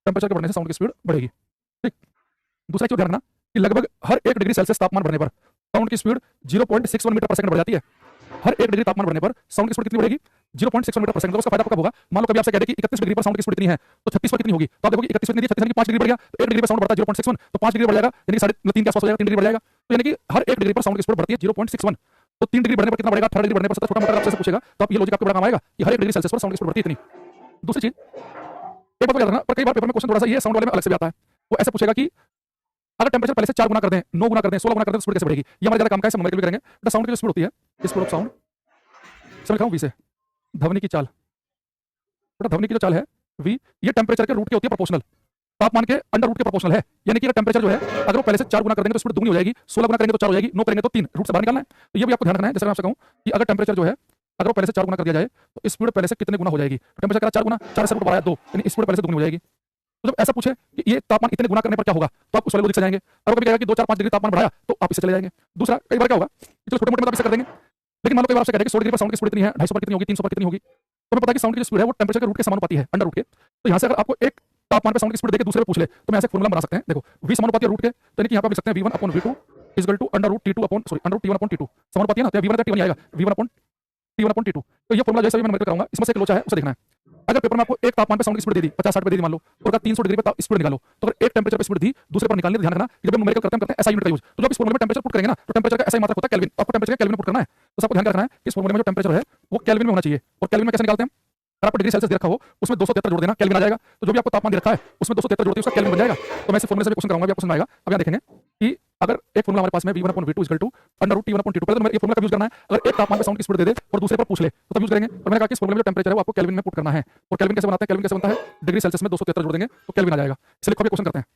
टेम्परेचर के बढ़ने से साउंड की स्पीड बढ़ेगी। ठीक, दूसरा चीज ध्यान रखना कि लगभग हर 1 डिग्री सेल्सियस तापमान बढ़ने पर साउंड की स्पीड 0.61 मीटर पर सेकंड बढ़ जाती है। हर 1 डिग्री तापमान बढ़ने पर साउंड की स्पीड कितनी बढ़ेगी, 0.61 मीटर पर सेकंड। तो उसका फायदा कब होगा, मान लो कभी आपसे कह दे कि 31 डिग्री पर साउंड की स्पीड कितनी है तो 36 पर कितनी होगी। तो आप देखोगे 31 पर कितनी है, 36 यानी कि 5 डिग्री बढ़ गया। तो 1 डिग्री पर साउंड बढ़ता है 0.61, तो 5 डिग्री बढ़ जाएगा यानी कि 3.5 के आसपास हो जाएगा, 3 डिग्री बढ़ जाएगा। तो यानी कि हर 1 डिग्री पर साउंड की स्पीड बढ़ती है 0.61। तो 3 डिग्री बढ़ने पर कितना बढ़ेगा, 18 डिग्री बढ़ने पर 17। छोटा मोटा आपसे पूछेगा तो आप ये लॉजिक आपको बड़ा काम आएगा कि हर 1 डिग्री सेल्सियस पर साउंड की स्पीड बढ़ती है इतनी। दूसरी चीज एक बात याद रखना, पर कई बार पेपर में क्वेश्चन थोड़ा सा ये साउंड वाले में अलग से भी आता है। वो ऐसे पूछेगा कि अगर टेम्परेचर पहले से 4 गुना कर दें, 9 गुना कर दें, 16 गुना कर दें तो स्पीड कैसे बढ़ेगी। ये हमारे ज्यादा काम का है, हम भी करेंगे। तो साउंड की जो स्पीड होती है, स्पीड ऑफ साउंड समझ रहा हूं वी से, ध्वनि की चाल, बेटा ध्वनि की जो चाल है वी, ये टेम्परेचर के रूट के होती है प्रोपोर्शनल, तापमान के अंडर रूट के प्रोपोर्शनल है। यानी कि टेम्परेचर जो है अगर वो पहले से 4 गुना कर देंगे तो स्पीड दुगनी हो जाएगी, 16 गुना करेंगे तो 4 हो जाएगी, 9 करेंगे तो 3, रूट से बाहर निकालना है। तो ये भी आपको ध्यान रखना है। जैसे मैं आपसे कहूं कि अगर टेम्परेचर जो है अगर वो पहले से 4 गुना कर दिया जाए तो स्पीड पहले से कितने गुना हो जाएगी। टेम्परेचर का 4 गुना, 4 से रूट बढ़ाया 2, यानी स्पीड पहले से दुगनी हो जाएगी। तो जब ऐसा पूछे कि ये तापमान इतने गुना करने पर क्या होगा तो आप उस वाले लॉजिक से जाएंगे। अगर कभी कहेगा कि 2-4-5 डिग्री तापमान बढ़ाया तो आप इससे चले जाएंगे। दूसरा कई बार क्या होगा कि चलो छोटे मोटे मतलब इससे कर देंगे, लेकिन मान लो कई बार आपसे कह रहे हैं कि 100 डिग्री पर साउंड की स्पीड कितनी है, 250 पर कितनी होगी, 300 पर कितनी होगी। तो हमें पता है कि साउंड की जो स्पीड है वो टेम्परेचर के रूट के समानुपाती है, अंडर रूट के। तो यहाँ से अगर आपको एक तापमान पे साउंड की स्पीड देके दूसरे पे पूछ ले तो मैं ऐसे फॉर्मूला बना सकते हैं। देखो v समानुपाती है रूट के, तो यानी कि यहाँ पे आप लिख सकते हैं v1 upon v2 is equal to under root t2 upon sorry under root t1 upon t2। समानुपाती है ना, तो v1 का t1 आएगा, v1 upon t1 upon t2। तो ये फॉर्मूला जैसे भी मैं नंबर कराऊंगा इसमें से एक लोचा है उसे देखना है। अगर पेपर में आपको एक तापमान पे साउंड की स्पीड दे दी 50-60 पे दे दी मान लो, और अगर 300 डिग्री पे स्पीड निकालो, तो अगर एक टेम्परेचर पे स्पीड दी दूसरे पर निकालने, ध्यान रखना कि जब हम न्यूमेरिकल करते हैं एसआई यूनिट का यूज। तो जब इस फॉर्मूले में टेम्परेचर पुट करेंगे ना तो टेम्परेचर का एसआई मात्रक होता है केल्विन, आपको टेम्परेचर केल्विन में पुट करना है। तो सबको ध्यान रखना है कि इस फॉर्मूले में जो टेम्परेचर है वो केल्विन में होना चाहिए। और केल्विन में कैसे निकालते हैं, अगर आपको डिग्री सेल्सियस दे रखा हो उसमें 273 जोड़ देना, केल्विन आ जाएगा। तो जो भी आपको तापमान दे रखा है उसमें 273 जोड़ते उसका केल्विन बन जाएगा। तो मैं इस फॉर्मूले से भी क्वेश्चन कराऊंगा, भी आपको समझ आएगा। अब यहाँ देखेंगे कि अगर एक फॉर्मूला हमारे पास में v1 upon v2 equal to under root t1 upon t2, पहले तो हमें ये फॉर्मूला का यूज करना है। अगर एक तापमान पे साउंड की स्पीड दे दे और दूसरे पर पूछ ले तो तब यूज करेंगे। तो मैंने कहा कि इस फॉर्मूले में जो टेम्परेचर है वो आपको केल्विन में पुट करना है। और केल्विन कैसे बनाते हैं, केल्विन कैसे बनता है, डिग्री सेल्सियस में 273 जोड़ देंगे तो केल्विन आ जाएगा। इसलिए लिखो, क्वेश्चन करते हैं।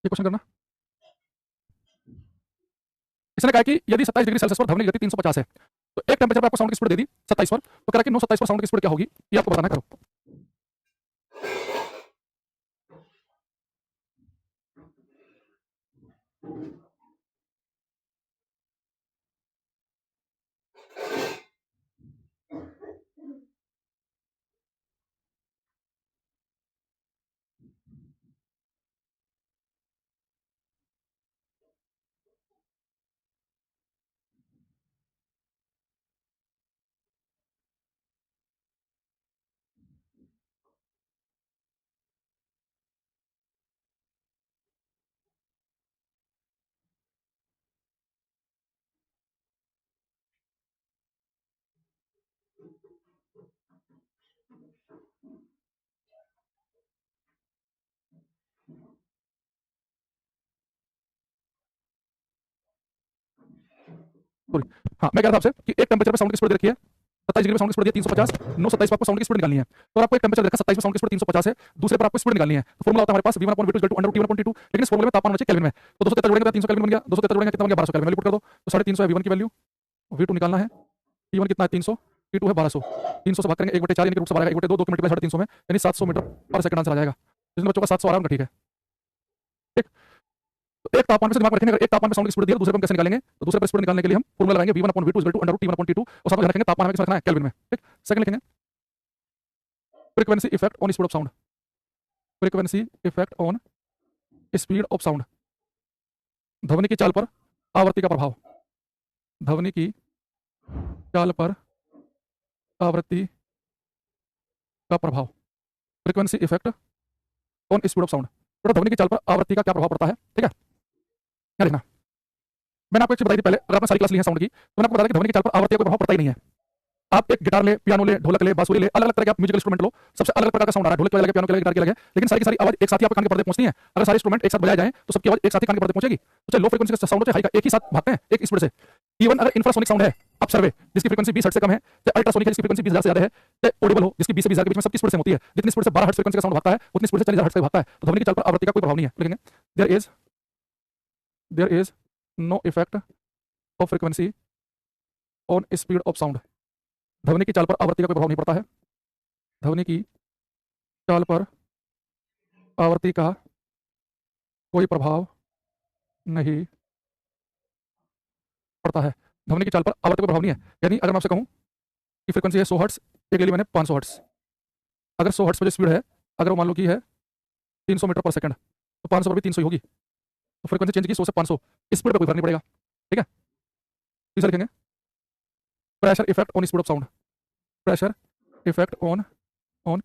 ये क्वेश्चन करना, इसने कहा कि यदि 27 डिग्री सेल्सियस पर ध्वनि की गति 350 है तो एक टेम्परेचर पर आपको साउंड की स्पीड दे दी 27 पर, तो कह रहा कि 927 पर साउंड की स्पीड क्या होगी ये आपको बताना है, करो। सॉरी, हाँ मैं कह रहा था आपसे कि एक टेम्परेचर पे साउंड की स्पीड दे रखी है 27 डिग्री पे साउंड की स्पीड दी 350, 927 पे आपको साउंड की स्पीड निकालनी है। तो आपको एक टेम्परेचर देखा 27 पे साउंड की स्पीड 350 है, दूसरे पर आपको स्पीड निकालनी है। तो फॉर्मूला होता है हमारे पास v1/v2 = √T1/T2, लेकिन इस फॉर्मूले में तापमान होना चाहिए केल्विन में। तो 273 जोड़ेंगे तो 300 केल्विन बन गया, 273 जोड़ेंगे कितना बन गया 1200 केल्विन। वैल्यू पुट कर दो तो 350 है v1 की वैल्यू, v2 निकालना है, t1 कितना है 300, t2 है 1200, 300 से भाग करेंगे 1/4 यानी कि रूट से 12 1/2 2 के मल्टीप्लाई 350 में यानी 700 मीटर पर सेकंड आंसर आ जाएगा। जिन बच्चों का 700 आ रहा है उनका ठीक है। ठीक, तो एक तापमान में से दिमाग में रखेंगे, अगर एक तापमान में साउंड की स्पीड दी है तो दूसरे पर हम कैसे निकालेंगे? तो दूसरे पर स्पीड निकालने के लिए हम फॉर्मूला लगाएंगे v1/v2 = √T1/T2 और साथ में ध्यान रखेंगे तापमान हमें किसमें रखना है केल्विन में। ठीक, सेकंड लिखेंगे frequency effect on speed of sound, frequency effect on speed of sound, ध्वनि की चाल पर आवृत्ति का प्रभाव, ध्वनि की चाल पर आवृत्ति का प्रभाव, frequency effect on speed of sound. तो ध्वनि की चाल पर आवृत्ति का क्या प्रभाव पड़ता है? ठीक है, क्या लिखना? मैंने आपको एक चीज बताई थी पहले, अगर आपने सारी क्लास ली है साउंड की तो मैंने आपको बताया कि ध्वनि की चाल पर आवृत्ति का कोई प्रभाव पड़ता ही नहीं है। आप एक गिटार ले, पियानो ले, ढोलक ले, बांसुरी ले, अलग अलग तरह के आप म्यूजिकल इंस्ट्रूमेंट लो, सबसे अलग प्रकार का साउंड आ रहा है, ढोलक के अलग है, पियानो के अलग, गिटार के अलग है, लेकिन सारी की सारी आवाज एक साथ ही आपके कान के पर्दे पहुंचती है। अगर सारे इंस्ट्रूमेंट एक साथ बजाए जाएं तो सबकी आवाज एक साथ ही कान के पर्दे पहुंचेगी। तो चाहे लो फ्रीक्वेंसी का साउंड हो चाहे हाई का, एक ही साथ भागते हैं एक स्पीड से। इवन अगर इंफ्रासोनिक साउंड है, अपसर्वे जिसकी फ्रीक्वेंसी 20 हर्ट्ज से कम है, चाहे अल्ट्रासोनिक है जिसकी फ्रीक्वेंसी 20,000 से ज्यादा है, चाहे ऑडिबल हो जिसकी 20 से 20,000 के बीच में, सबकी स्पीड सेम होती है। जितनी स्पीड से 12 हर्ट्ज फ्रीक्वेंसी का साउंड भागता है उतनी स्पीड से 40,000 हर्ट्ज का भागता है। तो ध्वनि की चाल पर आवृत्ति का कोई प्रभाव नहीं है। लिखेंगे there is no effect of frequency on speed of sound, ध्वनि की चाल पर आवृत्ति का कोई प्रभाव नहीं पड़ता है, ध्वनि की चाल पर आवृत्ति का कोई प्रभाव नहीं पड़ता है, ध्वनि की चाल पर आवृत्ति का प्रभाव नहीं है। यानी अगर मैं आपसे कहूं कि फ्रीक्वेंसी है 100 हर्ट्ज, एक ले ली मैंने 500 हर्ट्ज, अगर 100 हर्ट्ज पर जो स्पीड है अगर वो मान लो कि है 300 मीटर पर सेकंड तो 500 पर भी 300 ही होगी। तो फ्रीक्वेंसी चेंज की 100 से 500, स्पीड पर कोई फर्क नहीं पड़ेगा। ठीक है, तीसरा लिखेंगे pressure effect on speed of sound, pressure effect on on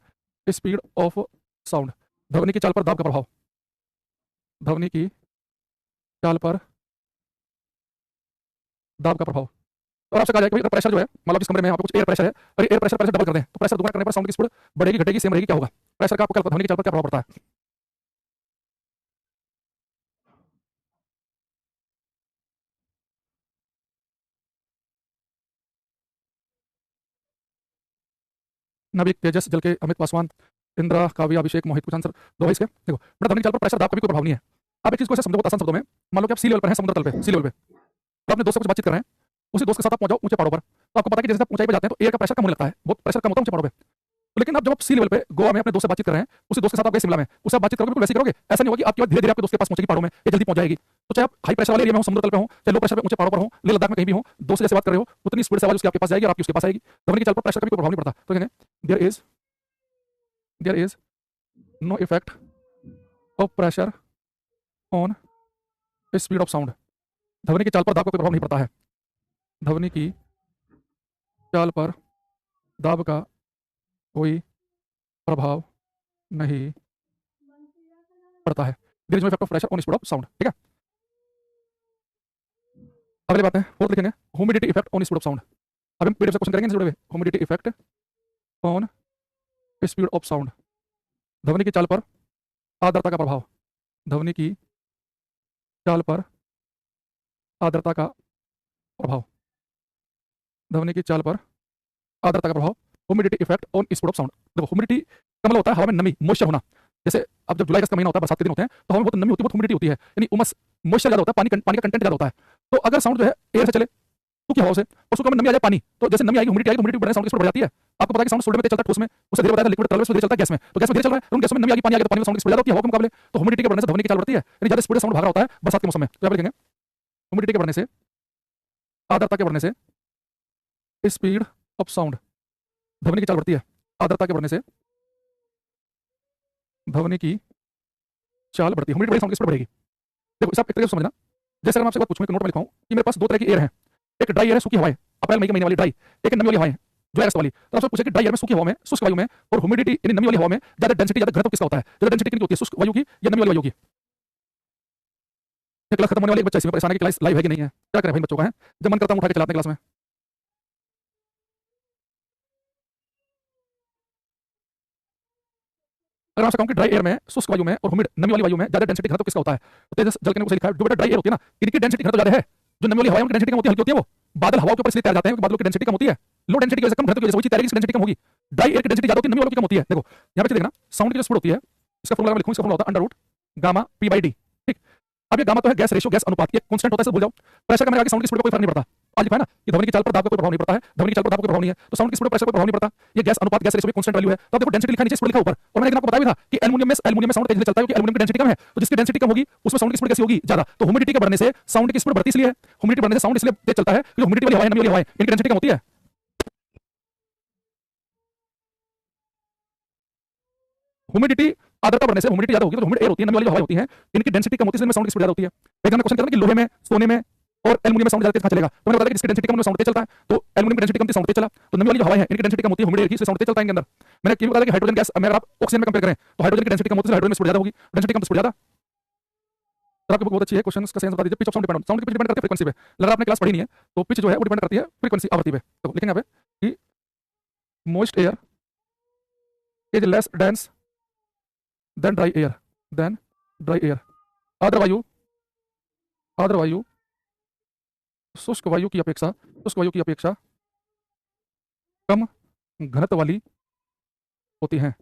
speed of sound, ध्वनि की चाल पर दाब का प्रभाव, ध्वनि की चाल पर दाब का प्रभाव। और आपसे कहा जाए कि अगर प्रेशर जो है मान लो इस कमरे में यहाँ पे कुछ एयर प्रेशर है और एयर प्रेशर डबल कर दें तो प्रेशर दोगुना करने पर साउंड की स्पीड बढ़ेगी घटेगी सेम रहेगी, क्या होगा? प्रेशर का आपको क्या लगता है ध्वनि की चाल पर क्या प्रभाव पड़ता है? नाभिक तेजस जल के अमित पासवान इंद्रा काव्य अभिषेक मोहित, कुछ आंसर दो भाई इसके। देखो बेटा ध्वनि की चाल पर प्रेशर दाब का भी कोई प्रभाव नहीं है। आप एक चीज को ऐसे समझो आसान शब्दों में, मान लो कि आप सी लेवल पर हैं, समुद्र तल पे सी लेवल पे, तो अपने दोस्त से कुछ बातचीत कर रहे हैं, उसी दोस्त के साथ आप पहुंच जाओ ऊंचे पहाड़ों पर, तो आपको पता है कि जैसे आप ऊंचाई पे जाते हैं तो एयर का प्रेशर कम होने लगता है, बहुत प्रेशर कम होता है ऊंचे पहाड़ों पे। तो लेकिन अब जब आप सी लेवल पे गोवा में अपने दोस्त से बातचीत कर रहे हैं, उसी दोस्त के साथ आप गए शिमला में, उससे आप बातचीत करोगे बिल्कुल वैसे ही करोगे। ऐसा नहीं होगा कि आपकी बात धीरे धीरे आपके दोस्त के पास पहुंचेगी पहाड़ों में, ये जल्दी पहुंच जाएगी। तो चाहे आप हाई प्रेशर वाले एरिया में हो, समुद्र तल पे हो, चाहे लो प्रेशर पे ऊंचे पहाड़ों पर हो, लेह लद्दाख में कहीं भी हो, दोस्त से जैसे बात कर रहे हो उतनी स्पीड से आवाज उसकी आपके पास जाएगी और आपकी उसके पास आएगी। ध्वनि की चाल पर प्रेशर का भी कोई प्रभाव नहीं पड़ता। तो कहेंगे there is no effect of pressure on speed of sound, ध्वनि की चाल पर दाब का कोई प्रभाव नहीं पड़ता है, ध्वनि की चाल पर दाब का कोई प्रभाव नहीं पड़ता है। There is no effect of pressure on speed of sound. ठीक है, अगली बात है फोर्थ लिखेंगे humidity effect on speed of sound. अब हम पीडीएफ से क्वेश्चन करेंगे जुड़े हुए, humidity effect on speed of sound, ध्वनि की चाल पर आर्द्रता का प्रभाव, ध्वनि की चाल पर आर्द्रता का प्रभाव, ध्वनि की चाल पर आर्द्रता का प्रभाव, humidity effect on speed of sound. देखो ह्यूमिडिटी का मतलब होता है हवा में नमी, मॉइस्चर होना। जैसे अब जब जुलाई अगस्त का महीना होता है, बरसात के दिन होते हैं, तो हवा में बहुत नमी होती है, बहुत ह्यूमिडिटी होती है, यानी उमस, मॉइस्चर ज्यादा होता है, पानी का कंटेंट ज्यादा होता है। तो अगर साउंड जो है एयर से चले सूखी हवा से और सूखा में नमी आ जाए पानी, तो जैसे नमी आएगी ह्यूमिडिटी आएगी, ह्यूमिडिटी बढ़ने साउंड की स्पीड बढ़ जाती है। आपको पता है कि साउंड सोल्डर में तेज चलता है, ठोस में उससे धीरे बताया, लिक्विड तरल में उससे धीरे चलता है, गैस में तो गैस में धीरे चल रहा है, तो गैस में नमी आ गई, पानी आ गया तो पानी में साउंड की स्पीड ज्यादा होती है हवा के मुकाबले। तो ह्यूमिडिटी के बढ़ने से ध्वनि की चाल बढ़ती है, यानी ज्यादा स्पीड साउंड भाग रहा होता है बरसात के मौसम में। तो यहाँ पे लिखेंगे ह्यूमिडिटी के बढ़ने से, आर्द्रता के बढ़ने से स्पीड ऑफ साउंड, ध्वनि की चाल बढ़ती है। आर्द्रता के बढ़ने से ध्वनि की चाल बढ़ती है, ह्यूमिडिटी बढ़ी साउंड की स्पीड बढ़ेगी। देखो इस आप एक तरीके से समझना, जैसे अगर मैं आपसे बात पूछूं, एक नोट में लिखाऊं कि मेरे पास दो तरह की एयर है, एक ड्राई एयर है सूखी हवा है, अप्रैल मई के महीने वाली ड्राई, एक नमी वाली हवा है जो अगस्त वाली। तो आपसे पूछे कि ड्राई एयर में सूखी हवा में, शुष्क वायु में और ह्यूमिडिटी यानी नमी वाली हवा में ज्यादा डेंसिटी ज्यादा घनत्व किसका होता है? ज्यादा डेंसिटी किसकी होती है, शुष्क वायु की या नमी वाली वायु की? क्लास खत्म होने वाली, एक बच्चा इसमें परेशान है कि क्लास लाइव है कि नहीं है, क्या करें भाई बच्चों का है, जब मन करता है उठा के चलाते हैं क्लास में। अगर मैं आपसे कहूं कि ड्राई एयर में, शुष्क वायु में और ह्यूमिड नमी वाली वायु में ज्यादा डेंसिटी घनत्व किसका होता है? तो तेजस जल के ने उसे लिखा है, जो बेटा ड्राई एयर होती है ना, इनकी डेंसिटी घनत्व ज्यादा है, जो नमी वाली हवा है उनकी डेंसिटी कम होती है, हल्की होती है वो। बादल हवा के ऊपर इसलिए तैर जाते हैं क्योंकि बादलों की डेंसिटी कम होती है, लो डेंसिटी की वजह से, कम घनत्व की वजह से। वही चीज तैरेगी, इसकी डेंसिटी कम होगी। ड्राई एयर की डेंसिटी ज्यादा होती है, नमी वालों की कम होती है। देखो यहाँ पे देखना, साउंड की जो स्पीड होती है, इसका फॉर्मूला मैं लिखूं, इसका फॉर्मूला होता है under root gamma P by D. ठीक। अब ये गामा तो है गैस रेशियो, गैस अनुपात, ये कांस्टेंट होता है, इसे भूल जाओ। प्रेशर का मैंने आगे साउंड की स्पीड पर कोई फर्क नहीं पड़ता। आज लिखा है ना कि ध्वनि की चाल पर दाब का कोई प्रभाव नहीं पड़ता है, ध्वनि की चाल पर दाब का कोई प्रभाव नहीं है, तो साउंड की स्पीड पर प्रेशर का कोई प्रभाव नहीं पड़ता। ये गैस अनुपात, गैस रेशियो की कांस्टेंट वैल्यू है। तो आप देखो डेंसिटी लिखा नीचे, स्पीड लिखा ऊपर। और मैंने एक दिन आपको बताया भी था कि एल्युमिनियम में साउंड तेजी से चलता है क्योंकि एल्युमिनियम की डेंसिटी कम है, तो जिसकी डेंसिटी कम होगी उसमें साउंड की स्पीड कैसी होगी, ज्यादा। तो ह्यूमिडिटी के बढ़ने से साउंड की स्पीड बढ़ती इसलिए है, ह्यूमिडिटी बढ़ने से साउंड इसलिए तेज चलता है क्योंकि ह्यूमिडिटी वाली हवा है, नमी वाली हवा है, इनकी डेंसिटी कम होती है। ह्यूमिडिटी, आर्द्रता बढ़ने से ह्यूमिडिटी ज्यादा होगी, तो ह्यूमिड एयर होती है, नमी वाली जो हवा होती है, इनकी डेंसिटी कम होती है, इसलिए साउंड की स्पीड ज्यादा होती है। एग्जाम में क्वेश्चन कहता है कि लोहे में, सोने में और एल्युमिनियम में साउंड ज्यादा तेज कहां चलेगा, तो मैंने बताया कि जिसकी डेंसिटी कम उनमें साउंड तेज चलता है। तो एल्युमिनियम की डेंसिटी कम थी, साउंड तेज चला। तो नमी वाली जो हवा है, इनकी डेंसिटी कम होती है, ह्यूमिड एयर की, इसलिए साउंड तेज चलता है इनके अंदर। मैंने क्यों बताया कि हाइड्रोजन गैस में अगर आप ऑक्सीजन में कंपेयर करें तो हाइड्रोजन की डेंसिटी कम होती है, हाइड्रोजन में स्पीड ज्यादा होगी, डेंसिटी कम तो स्पीड ज्यादा। सर आपकी बुक बहुत अच्छी है, क्वेश्चन का सेंस बता दीजिए। Pitch of sound depend, sound की पिच डिपेंड करती है फ्रीक्वेंसी पे। लग रहा है आपने क्लास पढ़ी नहीं है, तो पिच जो है वो डिपेंड करती है फ्रीक्वेंसी, आवृत्ति पे। तो लिखेंगे यहाँ पे कि moist air is less dense than dry air, then dry air. आर्द्र वायु, आर्द्र वायु शुष्क वायु की अपेक्षा कम घनत्व वाली होती हैं।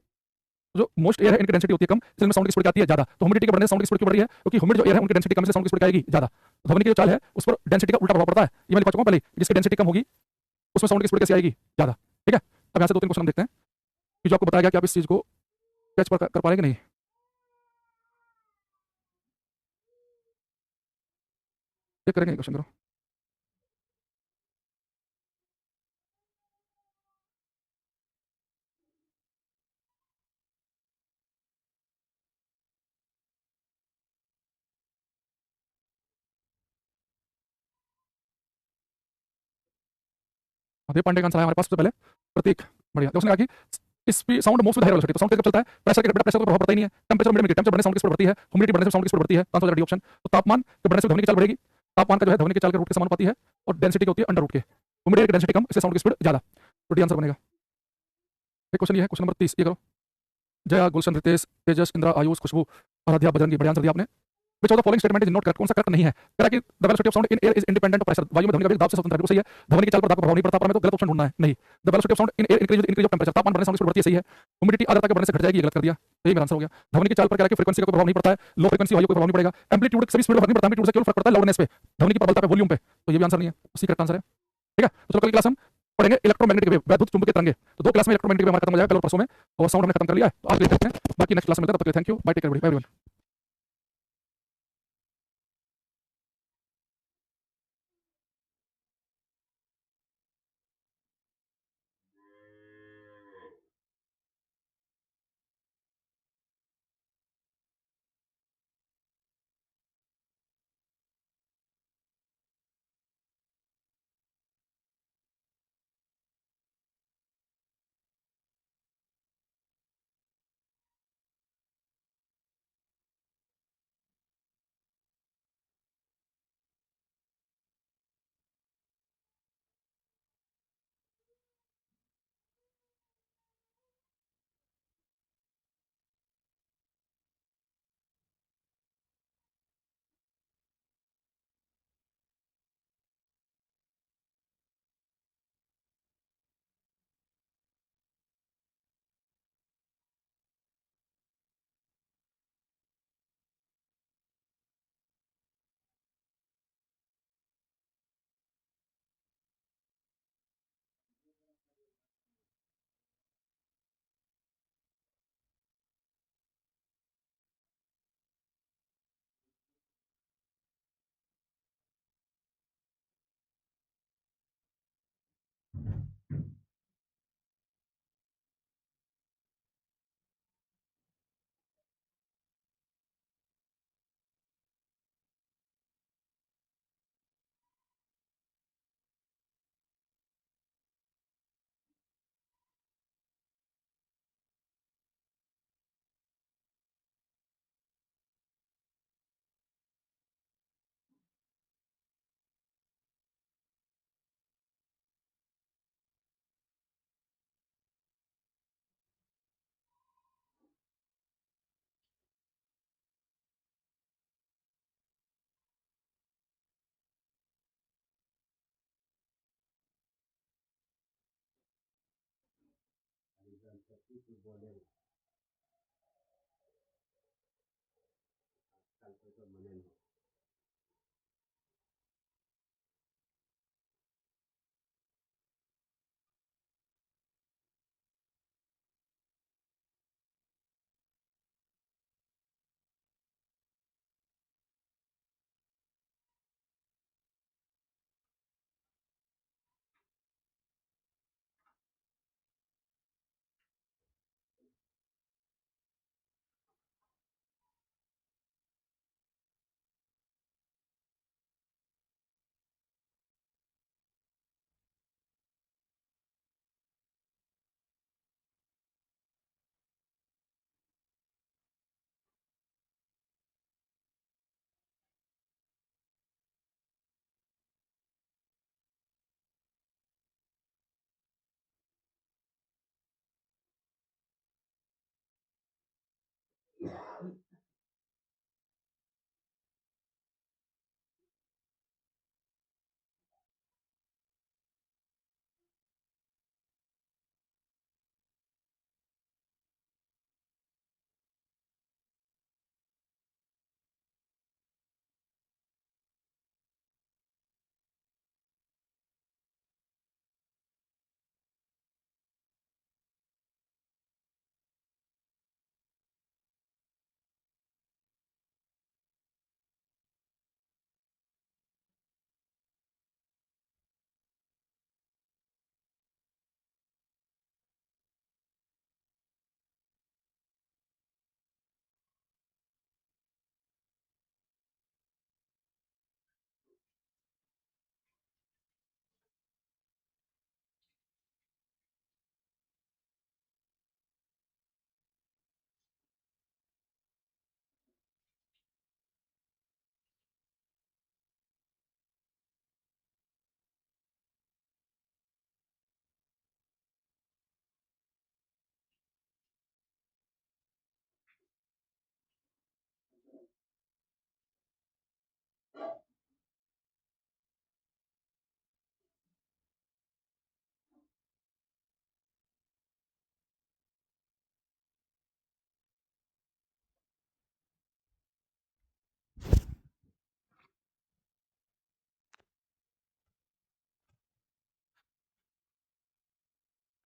जो मोस्ट एयर है इनकी डेंसिटी होती है कम, इसलिए साउंड की स्पीड आती है ज्यादा। तो ह्यूमिडिटी के बढ़ने से साउंड की स्पीड क्यों बढ़ रही है, क्योंकि ह्यूमिड जो एयर है उनकी डेंसिटी कम, से साउंड की स्पीड आएगी ज्यादा। ध्वनि की जो चाल है उस पर डेंसिटी का उल्टा प्रभाव पड़ता है, ये मैं लिखा चुका हूं पहले। जिसकी डेंसिटी कम होगी उसमें साउंड की स्पीड कैसे आएगी, ज्यादा। ठीक है, अब यहाँ से दो तीन क्वेश्चन हम देखते हैं कि जो आपको बताया गया कि आप इस चीज को कैच कर पा रहे कि नहीं। चेक करेंगे क्वेश्चन करो। देव पांडे का आंसर है हमारे पास सबसे पहले, प्रतीक। बढ़िया, तो उसने कहा कि sound moves with higher velocity, तो साउंड तेज कब चलता है, प्रेशर के बेटा, प्रेशर को प्रभाव पड़ता ही नहीं है। टेंपरेचर मीडियम की, टेंपरेचर बढ़ने से साउंड की स्पीड बढ़ती है, ह्यूमिडिटी बढ़ने से साउंड की स्पीड बढ़ती है, आंसर हो जाएगा डी ऑप्शन। तो तापमान के बढ़ने से ध्वनि की चाल बढ़ेगी, तापमान का जो है ध्वनि की चाल के रूट के समानुपाती है, और डेंसिटी होती है अंडर रूट के, ह्यूमिडिटी की डेंसिटी कम, इससे साउंड की स्पीड ज्यादा। तो डी आंसर बनेगा। एक क्वेश्चन ये है, क्वेश्चन नंबर 30, ये करो। जया, गुलशन, रितेश, तेजस, इंद्रा, आयुष, खुशबू, आराध्या, बजरंगी, बढ़िया आंसर दिया आपने। Which of the following statement is not correct, कौन सा करेक्ट नहीं है। कह रहा है कि the velocity of sound in air is independent of pressure, वायु में ध्वनि का वेग दाब से स्वतंत्र है, बिल्कुल सही है। ध्वनि की चाल पर दाब का प्रभाव नहीं पड़ता, पर हमें तो गलत ऑप्शन ढूंढना है। नहीं, the velocity of sound in air increase of temperature, तापमान बढ़ने से साउंड की स्पीड बढ़ती है, सही है। ह्यूमिडिटी आर्द्रता के बढ़ने से घट जाएगी, ये गलत कर दिया, तो ये मेरा आंसर हो गया। ध्वनि की चाल पर कह रहा है कि फ्रीक्वेंसी का कोई प्रभाव नहीं पड़ता है, लो फ्रीक्वेंसी वायु को प्रभाव नहीं पड़ेगा, एम्पलीट्यूड सभी स्पीड पर फर्क नहीं पड़ता, एम्पलीट्यूड से केवल फर्क पड़ता है लाउडनेस पे, ध्वनि की प्रबलता पे, वॉल्यूम पे, तो ये भी आंसर नहीं है, सी करेक्ट आंसर है। ठीक है, तो चलो कल की क्लास हम पढ़ेंगे इलेक्ट्रोमैग्नेटिक वेव, वैद्युत चुंबकीय तरंगे। तो दो क्लास में इलेक्ट्रोमैग्नेटिक वेव हमारा खत्म हो जाएगा कल और परसों में, और साउंड हमने खत्म कर लिया है, तो आज के लिए देखते हैं, बाकी नेक्स्ट क्लास में मिलते हैं, तब तक के लिए thank you, bye, take care everyone. कुछ बोले नहीं।